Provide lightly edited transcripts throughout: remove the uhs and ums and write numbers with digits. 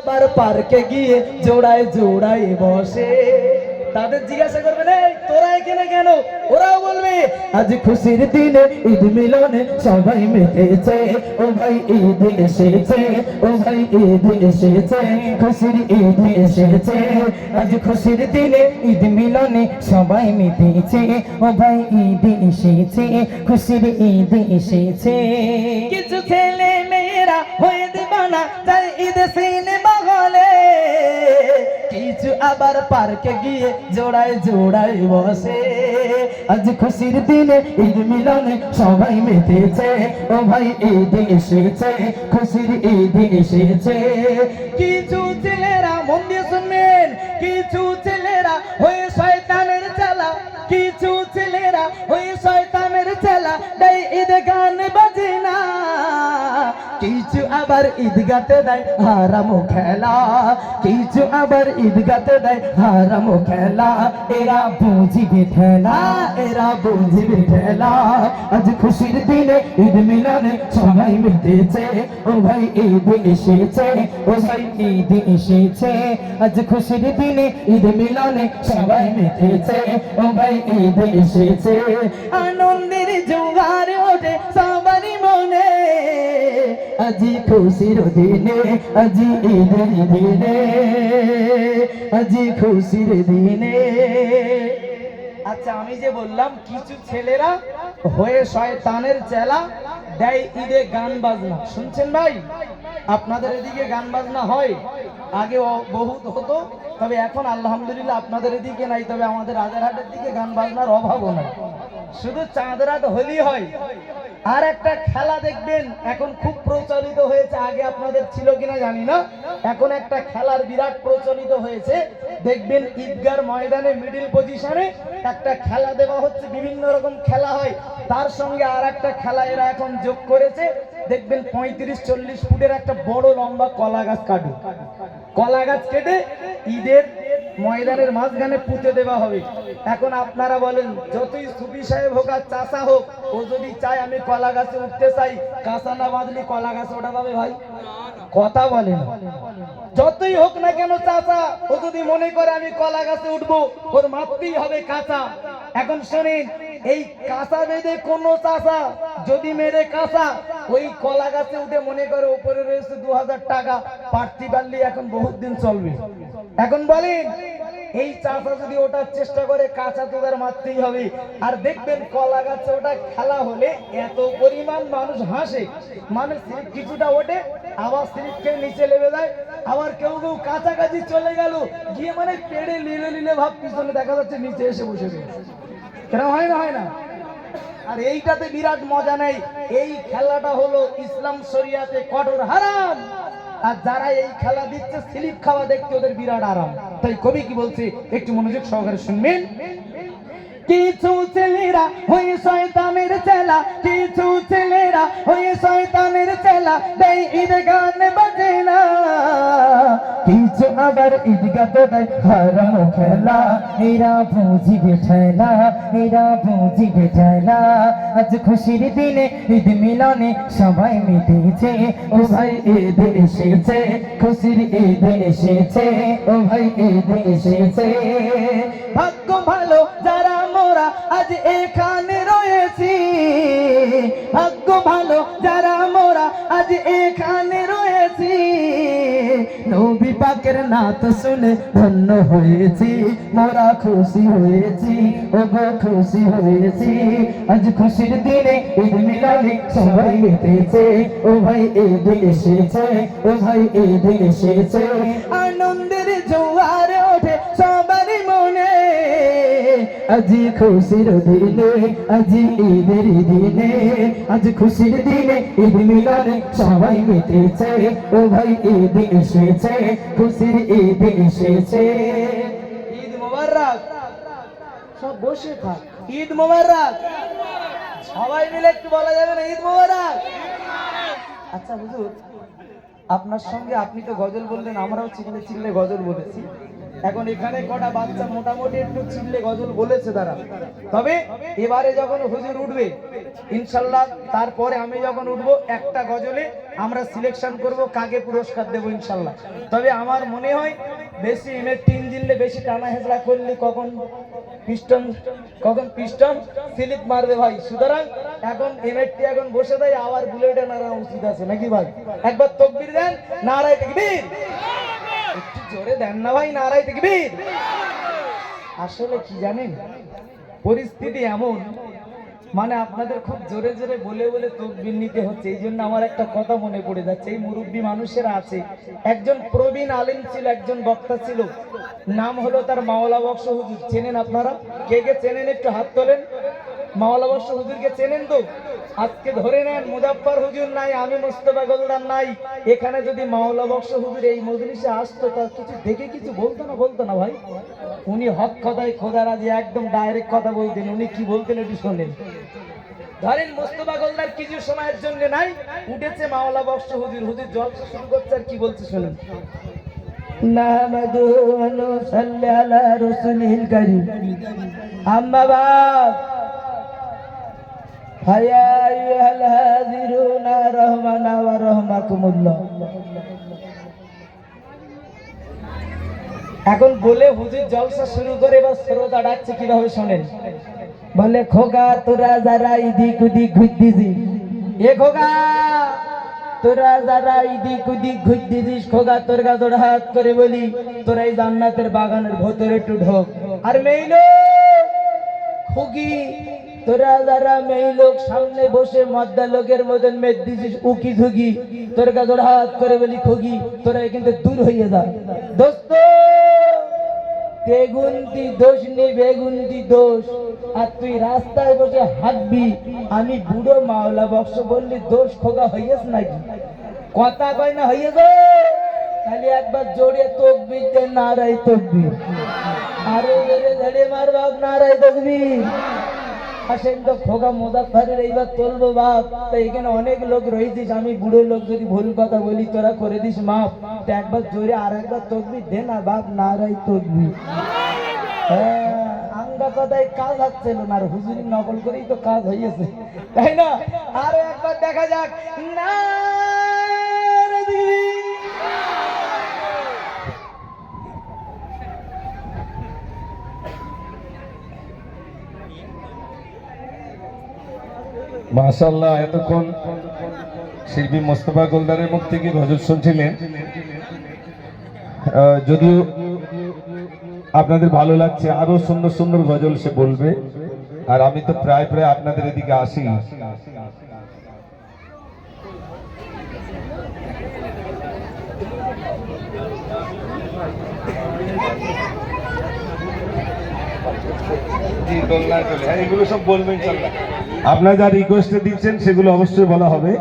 বার পার্কে গিয়ে জোড়ায় জোড়ায় বসে। তাদের জিজ্ঞাসা করবে রে তোরা এখানে কেন, ওরাও বলবে আজ খুশির দিনে ঈদ মিলনে সবাই মেতেছে। ও ভাই ঈদ এসেছে, ও ভাই ঈদ এসেছে, খুশির ঈদ এসেছে। আজ খুশির দিনে ঈদ মিলনে সবাই মেতেছে। ও ভাই ঈদ এসেছে, খুশির ঈদ এসেছে। কিছু ছেলে মেয়েরা হয়ে দিবানা তাই ঈদ সিনেমা হলে, কিছু আবার পার্কে গিয়ে জোড়ায় জোড়ায় বসে। আজ খুশির দিনে ঈদ মিলনে সবাই মেতেছে। ও ভাই ঈদ এসেছে, খুশির ঈদ এসেছে। কিছু ছেলেরা মন দিয়ে শুনবেন, কিছু ছেলেরা হয়ে শয়তানের চালা, কিছু ছেলেরা হয়ে শয়তানের চালা তাই ঈদ গান বাজে না। কিছু আবার ঈদগাতে দেয় হারাম খেলা, কিছু আবার ঈদগাতে দেয় হারাম খেলা। এরা বুঝিবে ঠেলা, এরা বুঝিবে ঠেলা। আজ খুশির দিনে ঈদ মিলনে সবাই মেতেছে। ও ভাই ঈদ এসেছে, ও ভাই ঈদ এসেছে। আজ খুশির দিনে ঈদ মিলনে সবাই মেতেছে। ও ভাই ঈদ এসেছে। আনন্দের জোয়ার ওঠে সবারই মনে, আজি খুশির দিনে, আজি ঈদের দিনে, আজি খুশির দিনে। আচ্ছা আমি যে বললাম কিছু ছেলেরা হয়ে শয়তানের চেলা দেয় ঈদে গান বাজনা, শুনছেন ভাই? আপনাদের এদিকে গান বাজনা হয়? আগে বহুত হতো, তবে এখন আলহামদুলিল্লাহ আপনাদের এদিকে নাই, তবে আমাদের রাজারহাটের দিকে গান বাজনার অভাবও নাই, শুধু চাঁদ রাত হোলি হয়। আর একটা খেলা দেখবেন এখন খুব প্রচলিত হয়েছে, আগে আপনাদের ছিল কিনা জানি না, এখন একটা খেলার বিরাট প্রচলিত হয়েছে। দেখবেন ঈদগার ময়দানে মিডিল পজিশনে একটা খেলা দেওয়া হচ্ছে, বিভিন্ন রকম খেলা হয়, তার সঙ্গে আর একটা খেলা এরা এখন যোগ করেছে। দেখবেন 35-40 ফুটের একটা বড় লম্বা কলা গাছ কাটে, কলা গাছ কেটে ঈদের ময়দানের মাঝখানে পুঁতে দেওয়া হবে। এখন আপনারা বলেন যতই সুফি সাহেব হোক আর চাষা হোক, ও যদি চায় আমি কলা গাছে উঠতে চাই, কাঁচা না বাঁধলে কলা গাছে ওঠা পাবে ভাই? কথা বলেন। যতই হোক না কেন চাষা, ও যদি মনে করে আমি কলা গাছে উঠবো, ওর মারতেই হবে কাঁচা। এখন শোনেন, এই কাঁচা বেঁধে কোন চাষা যদি মেরে কাঁচা ওই কলা গাছে উঠে মনে করে উপরে রয়েছে 2000 টাকা, পারতে পারলে এখন বহুত দিন চলবে। এখন বলেন এই চাষা যদি ওঠার চেষ্টা করে, কাঁচা তো তার মারতেই হবে। আর দেখবেন কলা গাছে ওটা খেলা হলে এত পরিমাণ মানুষ হাসে, মানুষ কিছুটা ওঠে আবার স্লিপকে নিচে নেমে যায়, আবার কেউ কেউ কাছাকাছি চলে গেল গিয়ে মানে পেড়ে লীলে লীলে ভাব পিছনে দেখা যাচ্ছে নিচে এসে বসে রয়েছে। কেন হয় না? হয় না? আর এইটাতে বিরাট মজা নেই। এই খেলাটা হলো ইসলাম শরিয়াতে কঠোর হারাম, আর যারা এই খেলা দিচ্ছে স্লিপ খাওয়া দেখতে ওদের বিরাট আরাম। তাই কবি কি বলছে একটু মনোযোগ সহকারে শুনবেন। কিছু ছেলেরা হয়ে শয়তানের চেলা, কিছু ছেলেরা হয়ে শয়তানের চেলা দেয় ঈদ গান বাজে না। কিছু আবার ঈদগাতে দেয় হারাম খেলা, এরা বুঝিবে ঠেলা, এরা বুঝিবে ঠেলা। আজ খুশির দিনে ঈদ মিলনে সবাই মেতেছে। ও ভাই ঈদ এসেছে, খুশির ঈদ এসেছে। ও ভাই ঈদ এসেছে। ভাগ্য ভালো যারা মোরা আজ এখানে রয়েছি, ভাগ্য ভালো যারা মোরা আজ এখানে রয়েছি। নবী পাকের নাত শুনে ধন্য হয়েছি, মোরা খুশি হয়েছি, ও গো খুশি হয়েছি। আজ খুশির দিনে ঈদ মিলনে সবাই মেতেছে। ও ভাই ঈদ এসেছে, ও ভাই ঈদ এসেছে। আনন্দের জোয়ার ওঠে সবারই মনে, আজি খুশির দিনে, আজি ঈদের দিনে, আজ খুশির দিনে ঈদ মিলনে সবাই মেতেছে। ও ভাই ঈদ এসেছে, খুশির ঈদ এসেছে। ঈদ মোবারক। সব বসে থাক, ঈদ মোবারক। সবাই মিলে একটু বলা যাবে না ঈদ মোবারক? আচ্ছা হুজুর, আপনার সঙ্গে আপনি তো গজল বললেন, আমরাও চিল্লে চিল্লে গজল বলেছি, এখন এখানে কটা বাচ্চা মোটামুটি একটু চিল্লে গজল বলেছে তারা। তবে এবারে যখন হুজুর উঠবে ইনশাল্লাহ, তারপরে আমি যখন উঠবো একটা গজলে আমরা সিলেকশন করব কাকে পুরস্কার দেবো ইনশাল্লাহ। তবে আমার মনে হয় বেশি এমের টিন দিলে, বেশি টানা হেঁচড়া করলে কখন পিস্টন স্লিপ মারবে ভাই। সুতরাং এখন এমএটি এখন বসে দেয়, আবার বুলেটে নাড়া উচিত আছে নাকি ভাই? একবার তাকবীর দেন, নারায়ে তাকবীর। একটু জোরে দেন না ভাই, নারায়ে তাকবীর। আসলে কি জানেন, পরিস্থিতি এমন, মানে আপনাদের খুব জোরে জোরে বলে বলে তাকবীর নিতে হচ্ছে। এই জন্য আমার একটা কথা মনে পড়ে যাচ্ছে। এই মুরব্বী মানুষেরা আছে, একজন প্রবীণ আলেম ছিল, একজন বক্তা ছিল, নাম হলো তার মাওলা বক্স হুজুর। চেনেন আপনারা? কে কে চেনেন একটু হাত তোলেন। মাওলা বক্স হুজুরকে চেনেন তো? আজকে ধরে নেন মুজাফফর হুজুর নাই, আমি মুস্তাফা গোলদার নাই, এখানে যদি মাওলা বক্স হুজুর এই মজলিসে আসতো, তার কিছু দেখে কিছু বলতো না ভাই? উনি হক কথায় খোদারাজি একদম ডাইরেক্ট কথা বলতেন। উনি কি বলতেন একটু শোনেন। ধরেন মুস্তাফা গোলদার কিছু সময়ের জন্য নাই, উঠেছে মাওলা বক্স হুজুর, হুজুর জলসা শুরু করছে, আর কি বলছে শোনেন। নাহমাদুহু ওয়া নুসাল্লি আলা রাসূলিল কারীম, আম্মা বাদ, হায়া আইয়ুহাল হাযিরুনা রাহমানা ওয়া রাহমাকুমুল্লাহ। এখন বলে হুজুর জলসা শুরু করে, এবার শ্রোতা ডাকছে কিভাবে শোনেন। বলে, খোকা তোরা যারা এদিক ওদিক ঘুরতেছিস, এ খোকা তোরা যারা এদিক ওদিক ঘুরতেছিস, খোকা তোর কাছে হাত করে বলি, তোরা এই জান্নাতের বাগানের ভেতরে একটু ঢোক। আর মেইলো খুকি, তোরা যারা মেয়ে লোক সামনে বসে মদ্দা লোকের মতন মেদ দিছিস উকি ঝুঁকি, তোর কাছে হাত করে বলি, খুকি তোরা কিন্তু দূর হইয়া যা। দোস্ত, তেগুন্তি দোষ নি বেগুন্তি দোষ, আর তুই রাস্তায় বসে হাঁটবি, আমি বুড়ো মাওলা বক্স বললি দোষ খোকা হইয়াস নাকি? কথা কয় না হইয়া যা। খালি একবার জোরে তাকবীর দে, নারায়ে তাকবীর। আরে জোরে ধরে মার বাপ, নারায়ে তাকবীর। আসেন তো খোকা মুজাফফরের এইবার তুলবো বাপ। তো এখানে অনেক লোক রয়েছিস, আমি বুড়ো লোক যদি ভুল কথা বলি তোরা করে দিস মাপ। তো একবার জোরে আর একবার তাকবীর দে না বাপ, নারায়ে তাকবীর। হ্যাঁ, আঙ্গা কথায় কাজ হচ্ছিল না, আর হুজুরি নকল করেই তো কাজ হয়েছে, তাই না? আরো একবার দেখা যাক, নারায়ে তাকবীর। মাশাআল্লাহ, এতক্ষণ শিল্পী মোস্তফা গোলদারের মুখ থেকে গজল শুনছিলেন। যদিও আপনাদের ভালো লাগছে, আরো সুন্দর সুন্দর গজল সে বলবে, আর আমি তো প্রায় প্রায় আপনাদের এদিকে আসি। এগুলো সব বলবেন, আপনারা যা রিকোয়েস্ট দিচ্ছেন সেগুলো অবশ্যই বলা হবে।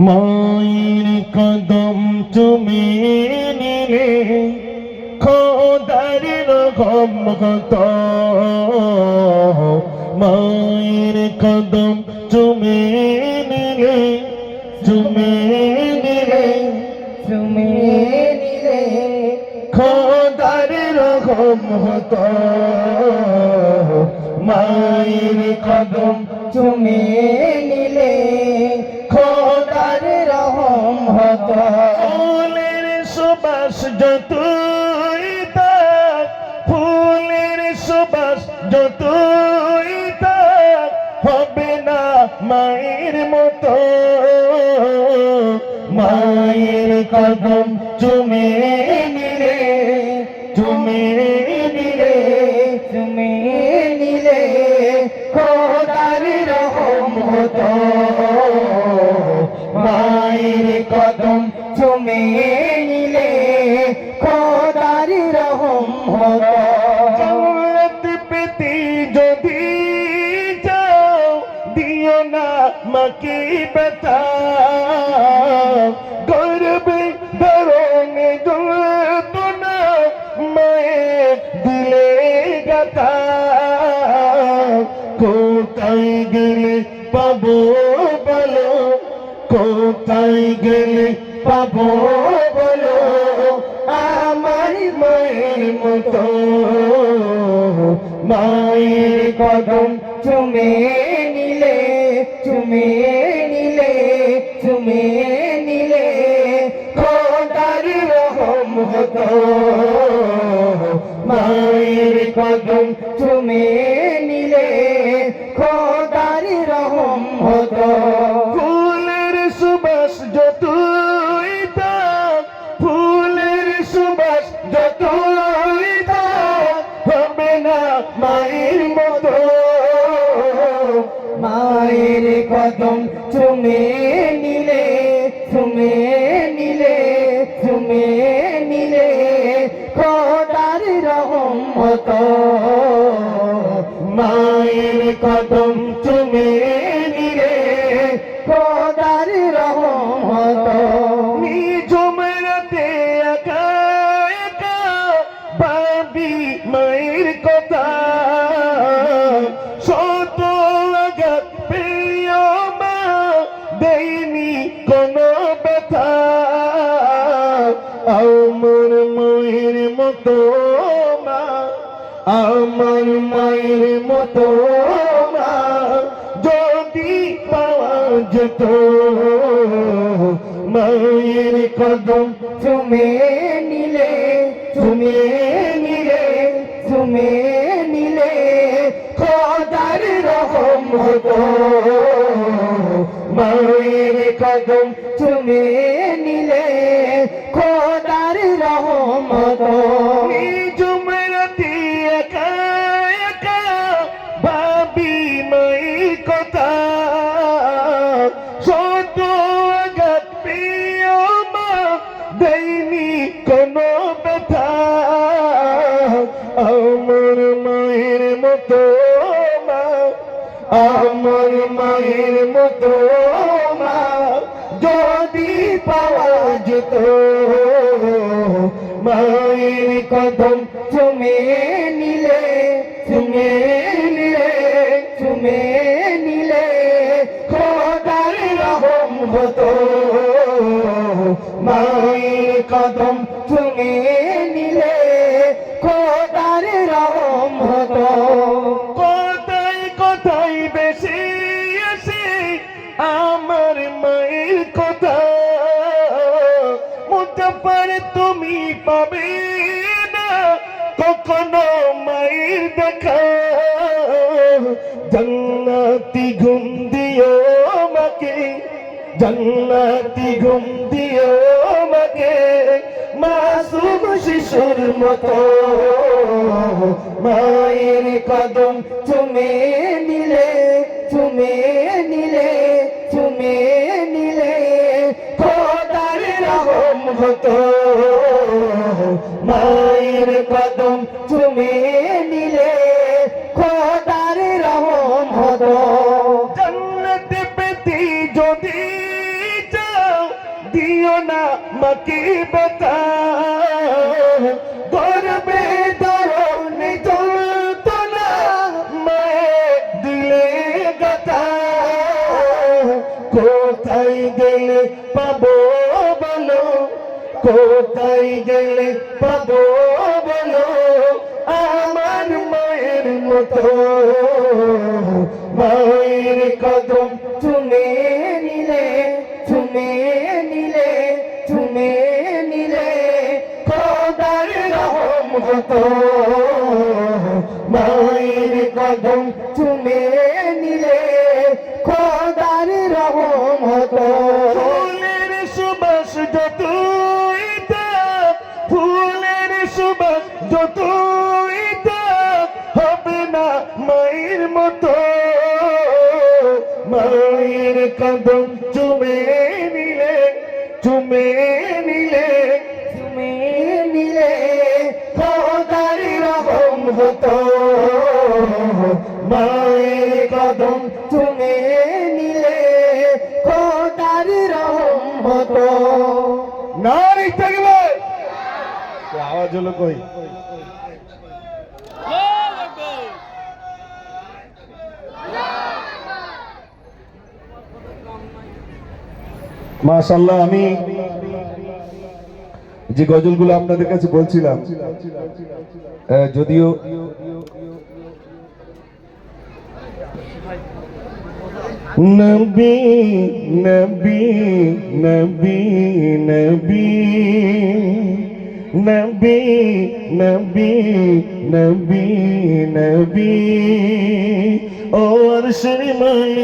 মায়ের কদম তুমি নিলে খোদার রকম কত, মায়ের কদম তুমি নিলে, তুমি নিলে, তুমি নিলে খোদার রকম হতো, মায়ের কদম তুমি নিলে খোদার রহম হতো। ফুলের সুবাস যতই তাক, ফুলের সুবাস যতই তাক, হবে না মায়ের মতো, মায়ের কদম চুমে নিলে, চুমে নিলে, চুমে নিলে খোদার রহম হতো, মায়ের কদম চুমে নিলে খোদার রহম হতো। জান্নাত পেতে যদি যাও, দিও না মাকে ব্যথা, গর্বে ধরনে যন্ত্রণা মায়ের দিলে গাথা, কোথায় গেলে পাবো বলো, কোথায় গেলে পাবো বলো আমার মায়ের মতো মায়ের কদম চুমে নিলে চুমে নিলে চুমে নিলে খোদার রহম হতো মায়ের কদম চুমে নিলে খোদার রহম হতো ফুলের সুবাস যতই থাক ফুলের সুবাস যতই থাক হবে না মায়ের মতো মায়ের কদম চুমে নিলে চুমে নিলে চুমে নিলে খোদার রহম হতো মায়ের কদম চুমে নিলে খোদার রহম হতো নিজমরাতে একা একা ভাবি মায়ের কথা শত আঘাত প্রিয় মা দেয়নি কোনো ব্যথা আমার মায়ের মতো মা আমার মায়ের মতো মা যদি পাওয়া যেত মায়ের কদম চুমে নিলে চুমে নিলে চুমে নিলে খোদার রহম হতো মায়ের কদম চুমে নিলে খোদার রহম হতো নিজমরাতি একা একা ভাবি মায়ের কথা শত আঘাত প্রিয় মা দেয়নি কোনো ব্যথা আমার মায়ের মতো মা আমার মায়ের মতো মা যদি পাওয়া যেত মায়ের কদম চুমে নিলে চুমে নিলে চুমে নিলে খোদার রহম হতো মায়ের কদম চুমে নিলে খোদার রহম হতো কোথায় কোথায় বেশি আসে আমার মায়ের কথা মুজাফফর তুমি পাবে না কখনো মায়ের দেখা জান্নাতি ঘুম দিও মাকে জান্নাতি ঘুম দিও মাকে মাসুম শিশুর মতো মায়ের কদম চুমে নিলে চুমে নিলে চুমে নিলে খোদার রহম হতো মায়ের কদম চুমে নিলে খোদার রহম হতো জান্নাতে পেতে যদি চাও দিও না মাকে ব্যথা গর্বে ধরন চলতো না মায়ের দিলে গাথা কোথায় গেলে পাবো বলো কোথায় গেলে পাবো বলো আমার মায়ের মতো মায়ের কদম চুমে নিলে চুমে নিলে চুমে নিলে খোদার রহম হতো মায়ের কদম চুমে নিলে খোদার রহম হতো ফুলের সুবাস যতই থাক ফুলের সুবাস যতই থাক হবে না মায়ের মতো মায়ের কদম চুমে নিলে চুমে নিলে চুমে নিলে খোদার রহম হতো মায়ের কদম চুমে নিলে খোদার রহম হতো নারী থাকবে আওয়াজ হলো কই মাশাআল্লাহ, আমি যে গজলগুলো আপনাদের কাছে বলছিলাম, যদিও নবী নবী নবী নবী নবী নবী নবী নবী ও আরশের মালিক